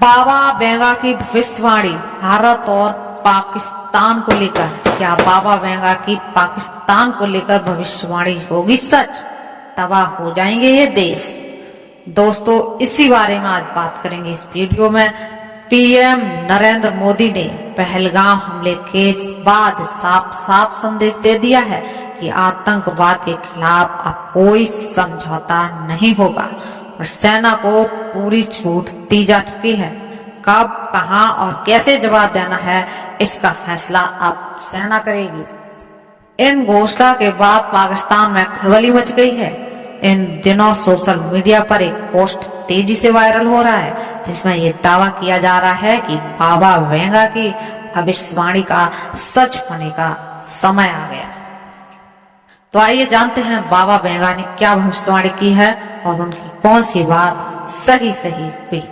बाबा Venga की भविष्यवाणी भारत और पाकिस्तान को लेकर। क्या बाबा वेंगा की पाकिस्तान को लेकर भविष्यवाणी होगी सच? तबाह हो जाएंगे ये देश। दोस्तों, इसी बारे में आज बात करेंगे इस वीडियो में। पीएम नरेंद्र मोदी ने पहलगाम हमले के बाद साफ साफ संदेश दे दिया है कि आतंकवाद के खिलाफ अब कोई समझौता नहीं होगा और सेना को पूरी छूट दी जा चुकी है। कब, कहां और कैसे जवाब देना है, इसका फैसला अब सेना करेगी। इन घोषणा के बाद पाकिस्तान में खलबली मच गई है। इन दिनों सोशल मीडिया पर एक पोस्ट तेजी से वायरल हो रहा है जिसमें यह दावा किया जा रहा है कि बाबा वेंगा की भविष्यवाणी का सच होने का समय आ गया है। तो आइए जानते हैं बाबा वेंगा ने क्या भविष्यवाणी की है और उनकी कौन सी बात सही हुई।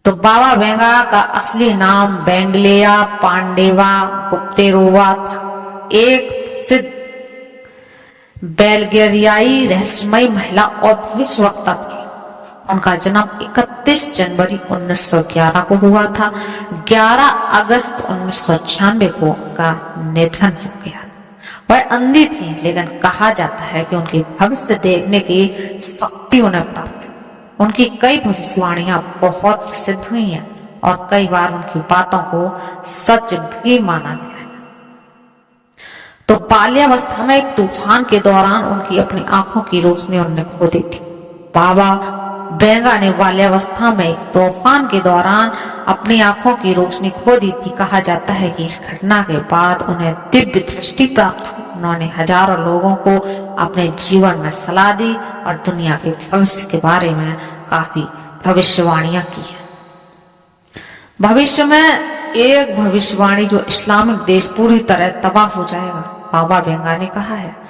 तो बाबा वेंगा का असली नाम बेंगलिया पांडेवा गुप्तेरोवा था। एक सिद्ध बेल्गेरियाई रहस्यमयी महिला और भविष्यवक्ता थी। उनका जन्म 31 जनवरी 1911 को हुआ था। 11 अगस्त 1996 को उनका निधन हो गया। वह अंधी थी, लेकिन कहा जाता है कि उनकी भविष्य देखने की शक्ति उन्हें प्राप्त हुई। उनकी कई भविष्यवाणियां बहुत प्रसिद्ध हुई हैं और कई बार उनकी बातों को सच भी माना गया है। तो बाल्यावस्था में एक तूफान के दौरान उनकी अपनी आंखों की रोशनी उन्होंने खो दी थी। बाबा वेंगा ने बाल्यावस्था में एक तूफान के दौरान अपनी आंखों की रोशनी खो दी थी। कहा जाता है कि इस घटना के बाद उन्हें दिव्य दृष्टि प्राप्त हुई। उन्होंने हजारों लोगों को अपने जीवन में सलाह दी और दुनिया के भविष्य के बारे में काफी भविष्यवाणियां की है। भविष्य में एक भविष्यवाणी जो इस्लामिक देश पूरी तरह तबाह हो जाएगा, बाबा वेंगा ने कहा है।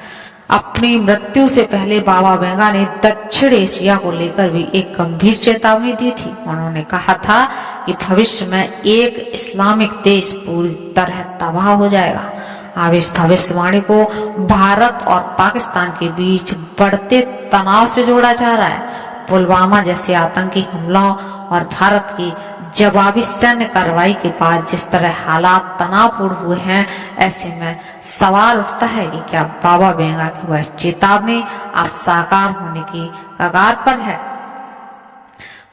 अपनी मृत्यु से पहले बाबा वेंगा ने दक्षिण एशिया को लेकर भी एक गंभीर चेतावनी दी थी। उन्होंने कहा था कि भविष्य में एक इस्लामिक देश पूरी तरह तबाह हो जाएगा। अब इस भविष्यवाणी को भारत और पाकिस्तान के बीच बढ़ते तनाव से जोड़ा जा रहा है। पुलवामा जैसे आतंकी हमलों और भारत की जवाबी सैन्य कार्रवाई के बाद जिस तरह हालात तनावपूर्ण हुए हैं, ऐसे में सवाल उठता है कि क्या बाबा वेंगा की वह चेतावनी अब साकार होने की कगार पर है।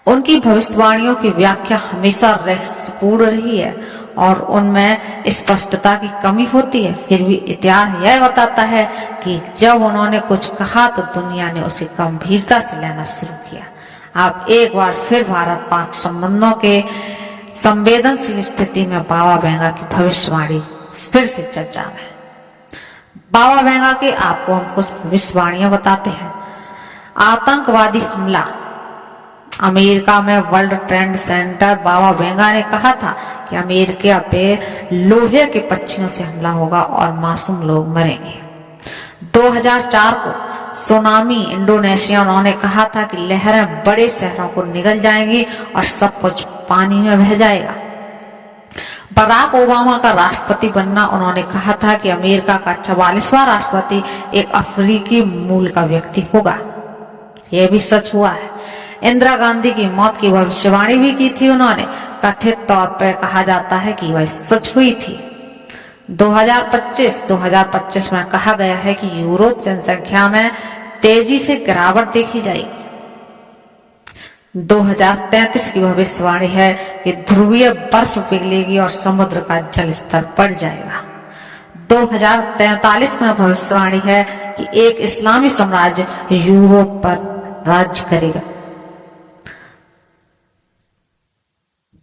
उनकी भविष्यवाणियों की व्याख्या हमेशा रहस्यपूर्ण रही है और उनमें स्पष्टता की कमी होती है। फिर भी इतिहास यह बताता है कि जब उन्होंने कुछ कहा तो दुनिया ने उसे गंभीरता से लेना शुरू किया। अब एक बार फिर भारत पाक संबंधों के संवेदनशील स्थिति में बाबा वेंगा की भविष्यवाणी फिर से चर्चा में। बाबा वेंगा के आपको हम कुछ भविष्यवाणियां बताते हैं। आतंकवादी हमला अमेरिका में वर्ल्ड ट्रेड सेंटर। बाबा वेंगा ने कहा था कि अमेरिका पे लोहे के पक्षियों से हमला होगा और मासूम लोग मरेंगे। 2004 को सुनामी इंडोनेशिया। उन्होंने कहा था कि लहरें बड़े शहरों को निगल जाएंगी और सब कुछ पानी में बह जाएगा। बराक ओबामा का राष्ट्रपति बनना। उन्होंने कहा था कि अमेरिका का 44वां राष्ट्रपति एक अफ्रीकी मूल का व्यक्ति होगा। यह भी सच हुआ है। इंदिरा गांधी की मौत की भविष्यवाणी भी की थी उन्होंने। कथित तौर पर कहा जाता है कि वह सच हुई थी। 2025 में कहा गया है कि यूरोप जनसंख्या में तेजी से गिरावट देखी जाएगी। 2033 की भविष्यवाणी है कि ध्रुवीय बर्फ पिघलेगी और समुद्र का जल स्तर बढ़ जाएगा। 2043 में भविष्यवाणी है कि एक इस्लामी साम्राज्य यूरोप पर राज्य करेगा।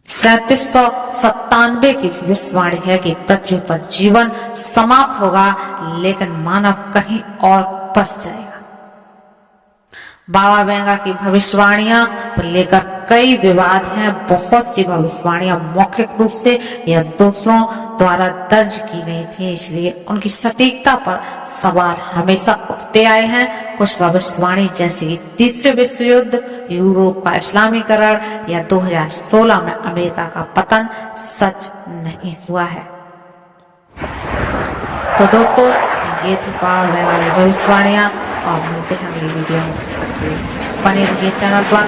3797 की भविष्यवाणी है कि पृथ्वी पर जीवन समाप्त होगा, लेकिन मानव कहीं और बस जाएगा। बाबा वेंगा की भविष्यवाणियां को लेकर कई विवाद हैं। बहुत सी भविष्यवाणियां मौखिक रूप से या दूसरों द्वारा दर्ज की गई थी, इसलिए उनकी सटीकता पर सवाल हमेशा उठते आए हैं। कुछ भविष्यवाणी जैसे कि तीसरे विश्व युद्ध, यूरोप का इस्लामीकरण या 2016 में अमेरिका का पतन सच नहीं हुआ है। तो दोस्तों, ये थी बाबा वेंगा की भविष्यवाणियां और मिलते हैं अगली वीडियो में। बने रहिए चैनल पर।